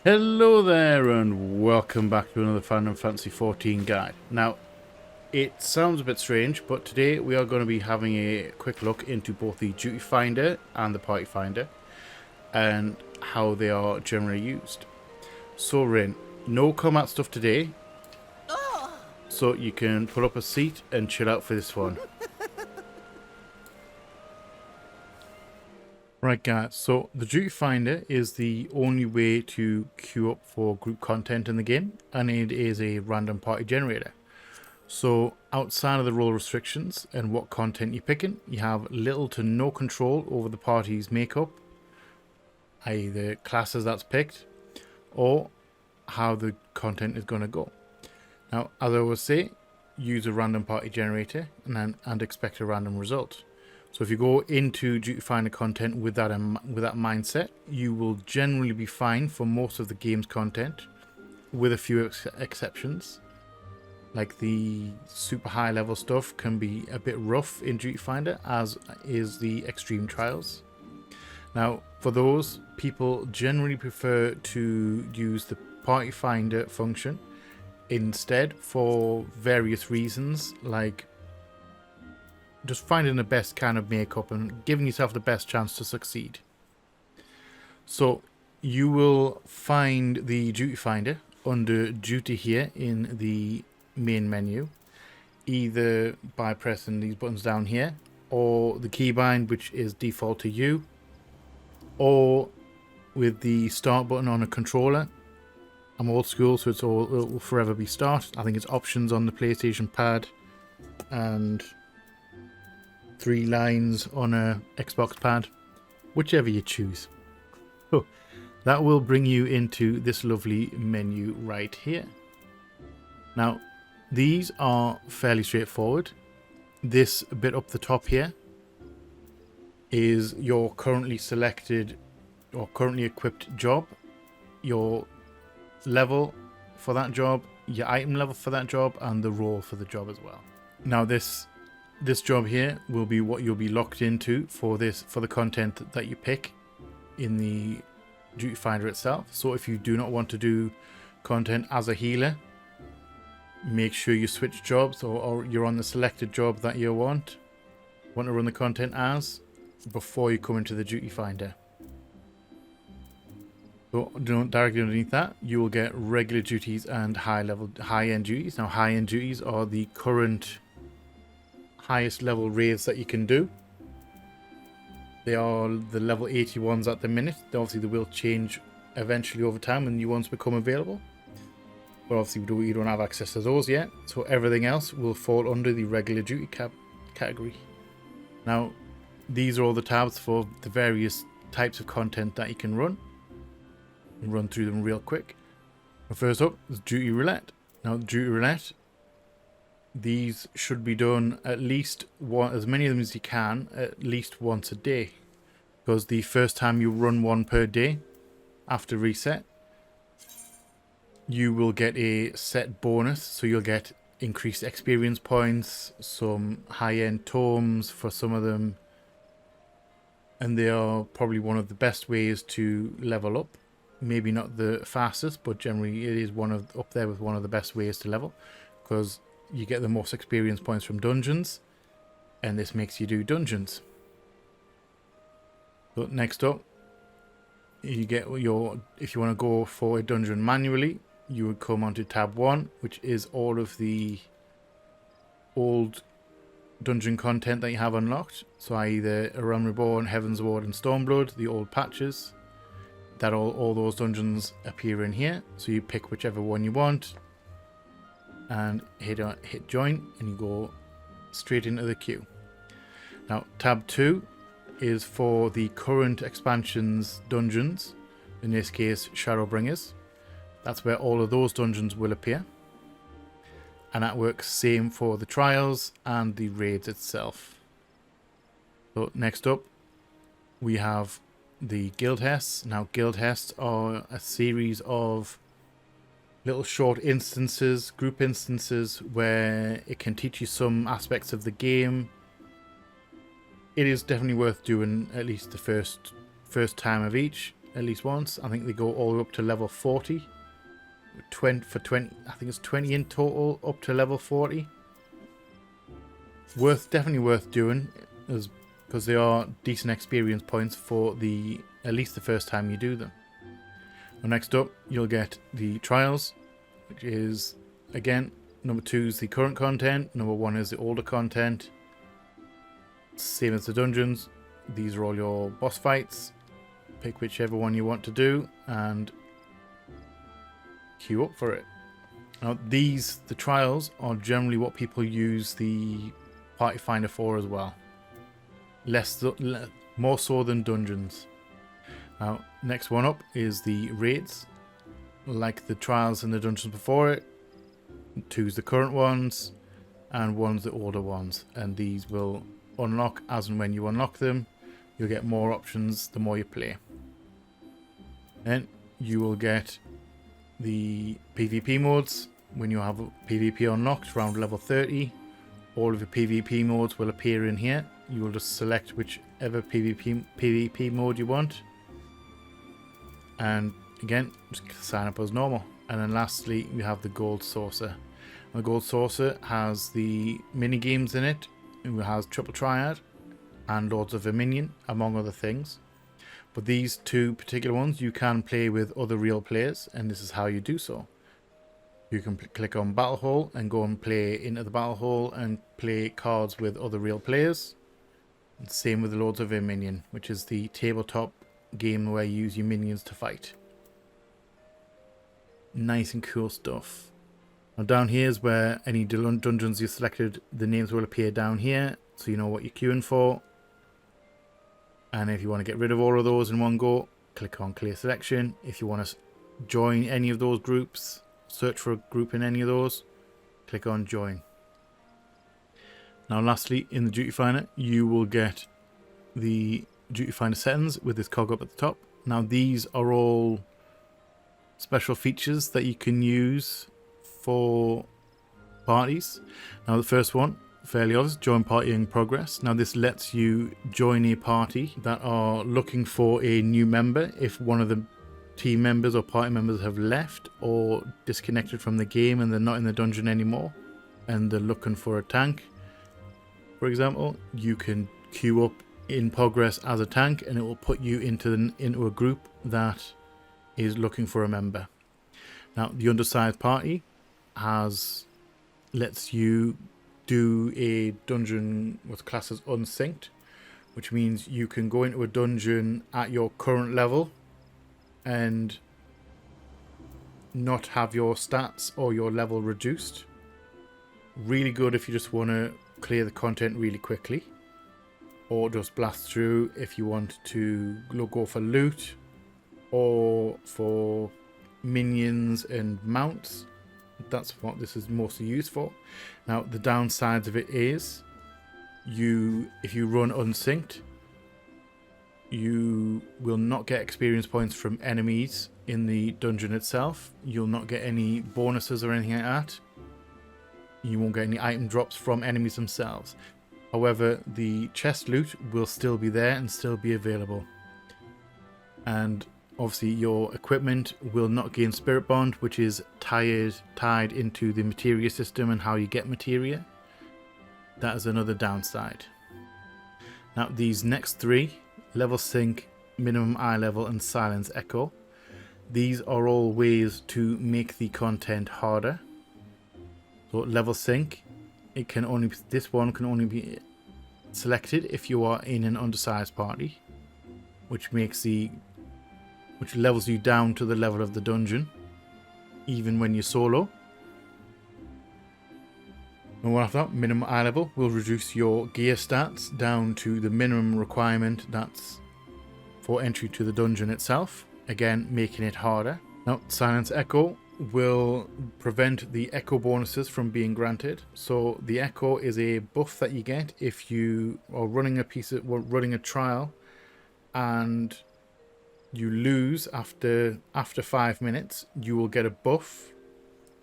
Hello there and welcome back to another Final Fantasy 14 guide. Now, it sounds a bit strange, but today we are going to be having a quick look into both the Duty Finder and the Party Finder and how they are generally used. So Rin, no combat stuff today, so you can pull up a seat and chill out for this one. Right guys, so the Duty Finder is the only way to queue up for group content in the game, and it is a random party generator. So outside of the role restrictions and what content you're picking, you have little to no control over the party's makeup, i.e. the classes that's picked, or how the content is going to go. Now, as I always say, use a random party generator and expect a random result. So if you go into Duty Finder content with that mindset, you will generally be fine for most of the game's content, with a few exceptions. Like the super high level stuff can be a bit rough in Duty Finder, as is the extreme trials. Now, for those, people generally prefer to use the Party Finder function instead for various reasons, like just finding the best kind of makeup and giving yourself the best chance to succeed. So you will find the Duty Finder under Duty here in the main menu, either by pressing these buttons down here, or the keybind, which is default to you, or with the start button on a controller. I'm old school, so it will forever be start. I think it's options on the PlayStation pad and 3 lines on a Xbox pad, whichever you choose. So that will bring you into this lovely menu right here. Now, these are fairly straightforward. This bit up the top here is your currently selected or currently equipped job, your level for that job, your item level for that job, and the role for the job as well. Now this job here will be what you'll be locked into for the content that you pick in the Duty Finder itself. So if you do not want to do content as a healer, make sure you switch jobs, or you're on the selected job that you want to run the content as before you come into the Duty Finder. So directly underneath that, you will get regular duties and high-end duties. Now, high-end duties are the current highest level raids that you can do. They are the level 81s at the minute. Obviously, they will change eventually over time when new ones become available. But obviously, you don't have access to those yet. So everything else will fall under the regular duty category. Now, these are all the tabs for the various types of content that you can run. I'll run through them real quick. But first up is Duty Roulette. Now, Duty Roulette, these should be done at least as many of them as you can, at least once a day. Because the first time you run one per day after reset, you will get a set bonus. So you'll get increased experience points, some high-end tomes for some of them, and they are probably one of the best ways to level up. Maybe not the fastest, but generally it is up there with one of the best ways to level, because you get the most experience points from dungeons, and this makes you do dungeons. So next up, you get if you want to go for a dungeon manually, you would come onto tab 1, which is all of the old dungeon content that you have unlocked. So either A Realm Reborn, Heaven's Ward, and Stormblood, the old patches. That all those dungeons appear in here. So you pick whichever one you want and hit join, and you go straight into the queue. Now, tab 2 is for the current expansion's dungeons, in this case Shadowbringers. That's where all of those dungeons will appear, and that works same for the trials and the raids itself. So next up we have the Guildhess. Now, Guildhess are a series of little short instances, group instances, where it can teach you some aspects of the game. It is definitely worth doing at least the first time of each, at least once. I think they go all the way up to level 40. 20 for 20, I think it's 20 in total up to level 40. Definitely worth doing, because they are decent experience points for at least the first time you do them. And next up, you'll get the trials, which is, again, number 2 is the current content, number 1 is the older content. Same as the dungeons, these are all your boss fights. Pick whichever one you want to do and queue up for it. Now the trials are generally what people use the party finder for as well. More so than dungeons. Now next one up is the raids. Like the trials and the dungeons before it, 2's the current ones and 1's the older ones, and these will unlock as and when you unlock them. You'll get more options the more you play. Then you will get the PvP modes when you have PvP unlocked around level 30. All of the PvP modes will appear in here. You will just select whichever PvP mode you want, and again just sign up as normal. And then lastly we have the Gold Saucer. The Gold Saucer has the mini games in it. It has Triple Triad and Lords of Verminion, among other things. But these 2 particular ones you can play with other real players, and this is how you do so. You can click on Battle Hall and go and play into the Battle Hall and play cards with other real players. And same with the Lords of Verminion, which is the tabletop game where you use your minions to fight. Nice and cool stuff. Now down here is where any dungeons you selected, the names will appear down here, so you know what you're queuing for. And if you want to get rid of all of those in one go, click on Clear Selection. If you want to join any of those groups, search for a group in any of those, click on Join. Now lastly, in the Duty Finder, you will get the Duty Finder settings with this cog up at the top. Now these are all special features that you can use for parties. Now the first one, fairly obvious, join party in progress. Now this lets you join a party that are looking for a new member if one of the team members or party members have left or disconnected from the game and they're not in the dungeon anymore and they're looking for a tank. For example, you can queue up in progress as a tank and it will put you into a group that is looking for a member. Now the undersized party lets you do a dungeon with classes unsynced, which means you can go into a dungeon at your current level and not have your stats or your level reduced. Really good if you just want to clear the content really quickly, or just blast through if you want to go for loot or for minions and mounts. That's what this is mostly used for. Now the downsides of it is if you run unsynced, you will not get experience points from enemies in the dungeon itself. You'll not get any bonuses or anything like that. You won't get any item drops from enemies themselves. However, the chest loot will still be there and still be available. And obviously your equipment will not gain Spirit Bond, which is tied into the materia system and how you get materia. That is another downside. Now these next 3, Level Sync, Minimum Eye Level and Silence Echo, these are all ways to make the content harder. So Level Sync, this one can only be selected if you are in an undersized party, which levels you down to the level of the dungeon, even when you're solo. And what after that, minimum eye level will reduce your gear stats down to the minimum requirement that's for entry to the dungeon itself, again making it harder. Now Silence Echo will prevent the echo bonuses from being granted. So the echo is a buff that you get if you are running a trial and you lose after 5 minutes. You will get a buff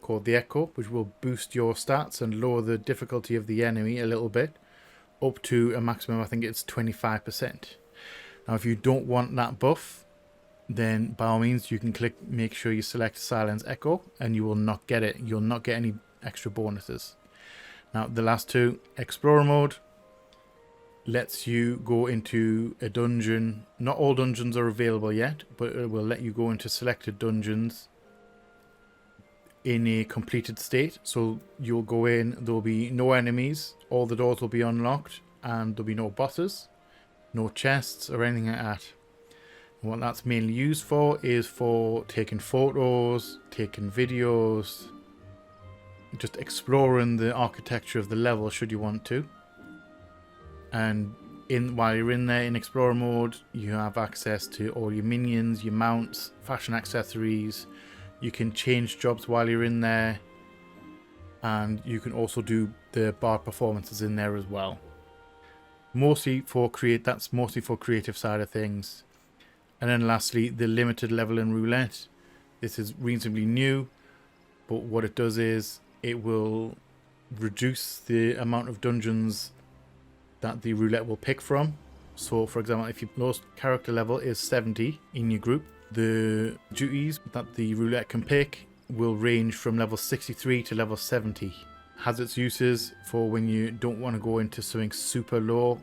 called the Echo, which will boost your stats and lower the difficulty of the enemy a little bit, up to a maximum, I think it's 25%. Now if you don't want that buff, then by all means you can make sure you select Silence Echo, and you will not get it. You'll not get any extra bonuses. Now the last two, Explorer mode, lets you go into a dungeon. Not all dungeons are available yet, but it will let you go into selected dungeons in a completed state. So you'll go in, there'll be no enemies, all the doors will be unlocked, and there'll be no bosses, no chests or anything like that. And what that's mainly used for is for taking photos, taking videos, just exploring the architecture of the level should you want to. And while you're in there in Explorer mode, you have access to all your minions, your mounts, fashion accessories. You can change jobs while you're in there, and you can also do the bard performances in there as well. That's mostly for creative side of things. And then lastly, the limited level in Roulette. This is reasonably new, but what it does is it will reduce the amount of dungeons that the Roulette will pick from. So for example, if your lowest character level is 70 in your group, the duties that the Roulette can pick will range from level 63 to level 70. Has its uses for when you don't want to go into something super low.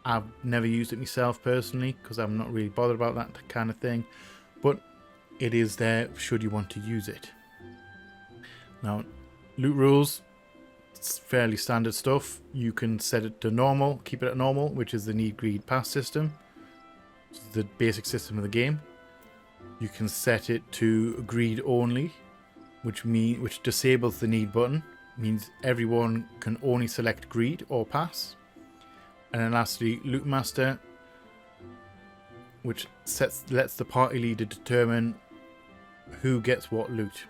I've never used it myself personally because I'm not really bothered about that kind of thing, but it is there should you want to use it. Now, loot rules, it's fairly standard stuff. You can set it to normal, keep it at normal, which is the need, greed, pass system. It's the basic system of the game. You can set it to greed only, which disables the need button, means everyone can only select greed or pass. And then lastly, loot master, which lets the party leader determine who gets what loot.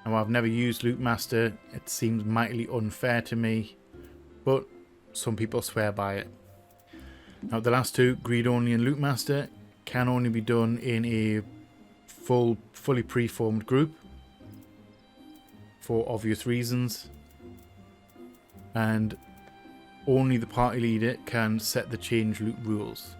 Now, I've never used loot master. It seems mightily unfair to me, but some people swear by it. Now, the last two, greed only and loot master, can only be done in a fully preformed group for obvious reasons, and only the party leader can set the change loot rules.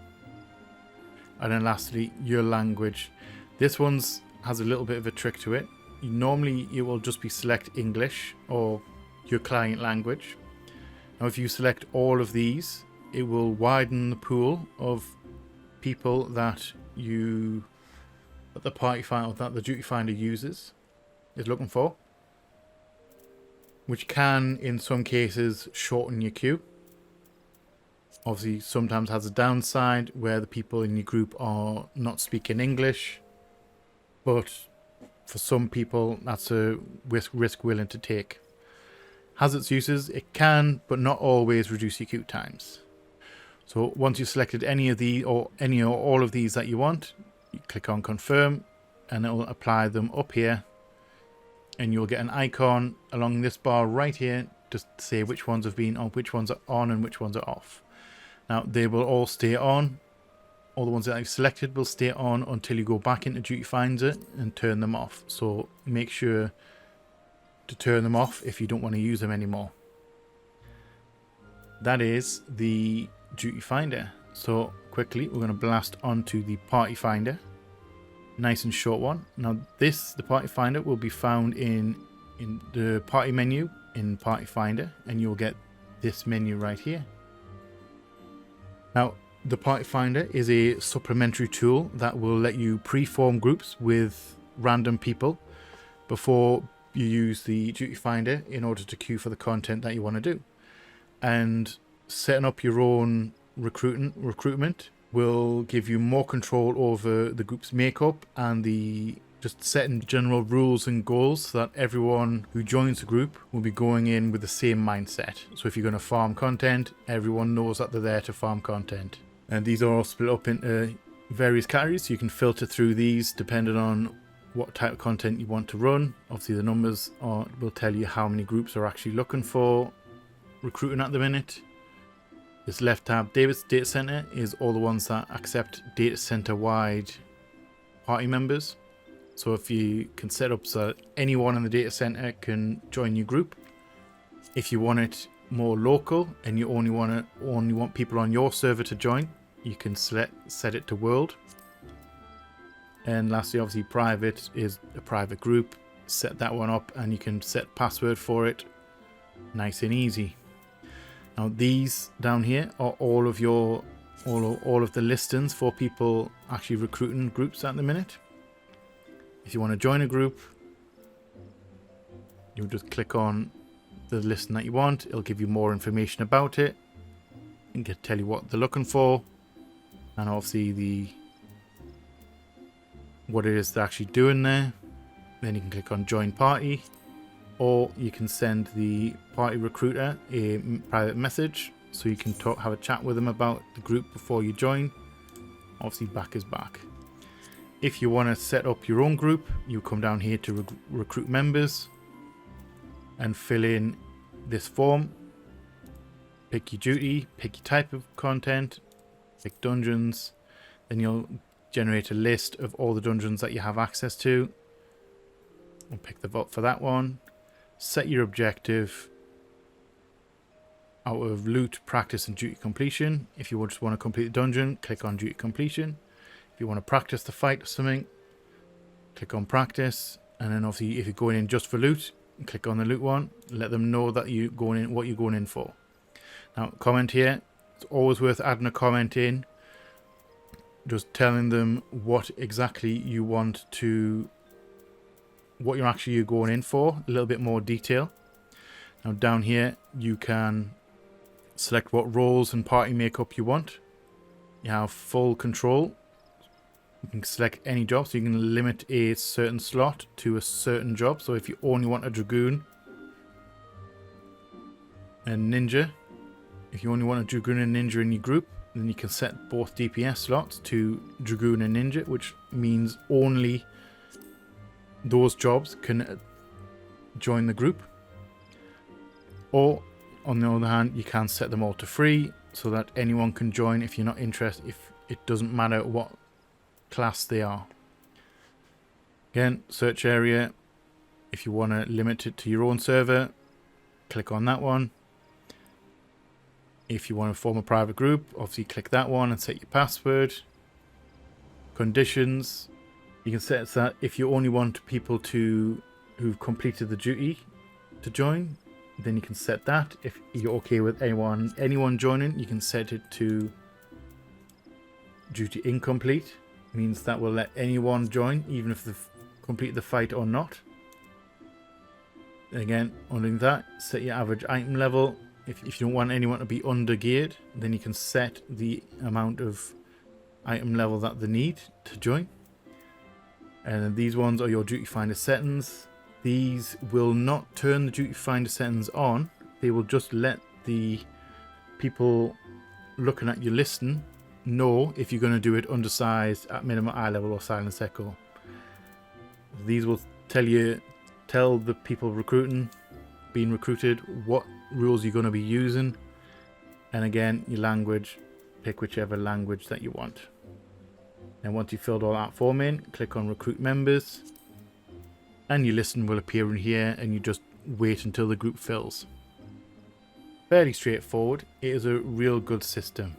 And then lastly, your language. This one has a little bit of a trick to it. Normally it will just be select English or your client language. Now if you select all of these, it will widen the pool of people that the duty finder is looking for, which can in some cases shorten your queue. Obviously sometimes has a downside where the people in your group are not speaking English, but for some people that's a risk willing to take. Has its uses. It can, but not always, reduce your queue times. So once you've selected any or all of these that you want, you click on confirm and it will apply them up here, and you'll get an icon along this bar right here just to say which ones have been on, which ones are on and which ones are off. Now they will all stay on. All the ones that I've selected will stay on until you go back into Duty Finder and turn them off. So make sure to turn them off if you don't want to use them anymore. That is the Duty Finder. So quickly we're going to blast onto the Party Finder. Nice and short one. Now the Party Finder will be found in the party menu in Party Finder, and you'll get this menu right here. Now the Party Finder is a supplementary tool that will let you pre-form groups with random people before you use the Duty Finder in order to queue for the content that you want to do. And setting up your own recruitment will give you more control over the group's makeup and just setting general rules and goals so that everyone who joins the group will be going in with the same mindset. So if you're going to farm content, everyone knows that they're there to farm content. And these are all split up into various categories, so you can filter through these depending on what type of content you want to run. Obviously the numbers will tell you how many groups are actually looking for recruiting at the minute. This left tab, data center, is all the ones that accept data center wide party members. So if you can set up so that anyone in the data center can join your group. If you want it more local and you only want people on your server to join, you can set it to world. And lastly, obviously private is a private group. Set that one up and you can set password for it. Nice and easy. Now these down here are all of your all of the listings for people actually recruiting groups at the minute. If you want to join a group, you'll just click on the listing that you want. It'll give you more information about it and tell you what they're looking for, and obviously what it is they're actually doing there. Then you can click on join party, or you can send the party recruiter a private message so you can have a chat with them about the group before you join. Obviously back is back. If you want to set up your own group, you come down here to recruit members and fill in this form. Pick your duty, pick your type of content, pick dungeons, then you'll generate a list of all the dungeons that you have access to. I'll pick the vote for that one. Set your objective out of loot, practice and duty completion. If you just want to complete the dungeon, click on duty completion. If you want to practice the fight or something, click on practice. And then obviously if you're going in just for loot, click on the loot one. Let them know that you're going in, what you're going in for. Now comment here. It's always worth adding a comment in, just telling them what exactly you want to, what you're actually going in for, a little bit more detail. Now down here you can select what roles and party makeup you want. You have full control. You can select any job, so you can limit a certain slot to a certain job. So if you only want a dragoon and ninja, if you only want a dragoon and ninja in your group, then you can set both DPS slots to dragoon and ninja, which means only those jobs can join the group. Or on the other hand, you can set them all to free so that anyone can join if you're not interested, if it doesn't matter what class they are. Again, search area, if you want to limit it to your own server, click on that one. If you want to form a private group, obviously click that one and set your password. Conditions, you can set that if you only want people who've completed the duty to join, then you can set that. If you're okay with anyone joining, you can set it to duty incomplete. It means that will let anyone join, even if they've completed the fight or not. And again, underneath that, set your average item level. If you don't want anyone to be under geared, then you can set the amount of item level that they need to join. And then these ones are your duty finder settings. These will not turn the duty finder settings on. They will just let the people looking at your listing know if you're going to do it undersized, at minimum eye level, or silence echo. These will tell the people being recruited what rules you're going to be using. And again, your language, pick whichever language that you want. And once you've filled all that form in, click on recruit members, and your listing will appear in here, and you just wait until the group fills. Fairly straightforward. It is a real good system.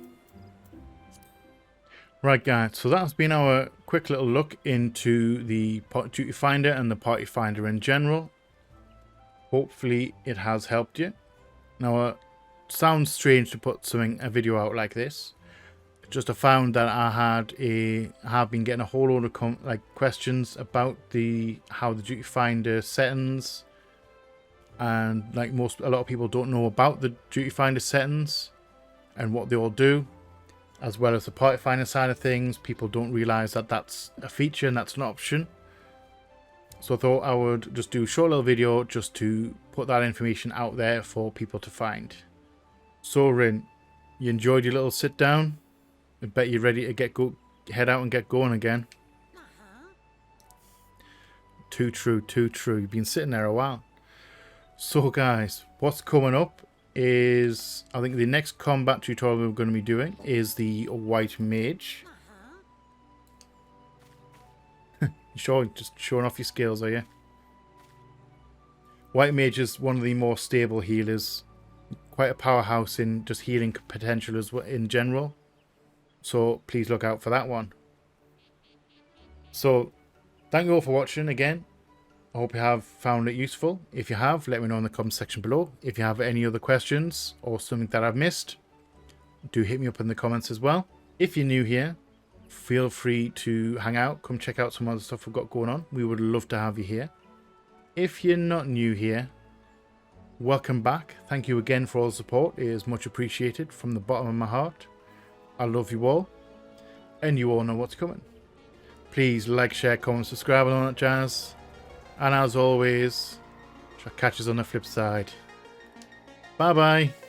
Right guys, so that's been our quick little look into the duty finder and the party finder in general. Hopefully it has helped you. Now it sounds strange to put a video out like this. Just I found that I have been getting a whole load of questions about how the duty finder settings, and a lot of people don't know about the duty finder settings and what they all do, as well as the party finder side of things. People don't realize that that's a feature and that's an option. So I thought I would just do a short little video just to put that information out there for people to find. So Rin, you enjoyed your little sit down? I bet you're ready to head out and get going again. Too true, too true. You've been sitting there a while. So guys, what's coming up is, I think the next combat tutorial we're going to be doing is the White Mage. You sure? Just showing off your skills, are you? White Mage is one of the more stable healers. Quite a powerhouse in just healing potential as well in general. So please look out for that one. So, thank you all for watching again. I hope you have found it useful. If you have, let me know in the comment section below. If you have any other questions or something that I've missed, do hit me up in the comments as well. If you're new here, feel free to hang out. Come check out some other stuff we've got going on. We would love to have you here. If you're not new here, welcome back. Thank you again for all the support. It is much appreciated from the bottom of my heart. I love you all, and you all know what's coming. Please like, share, comment, subscribe, and all that jazz. And as always, catch us on the flip side. Bye bye.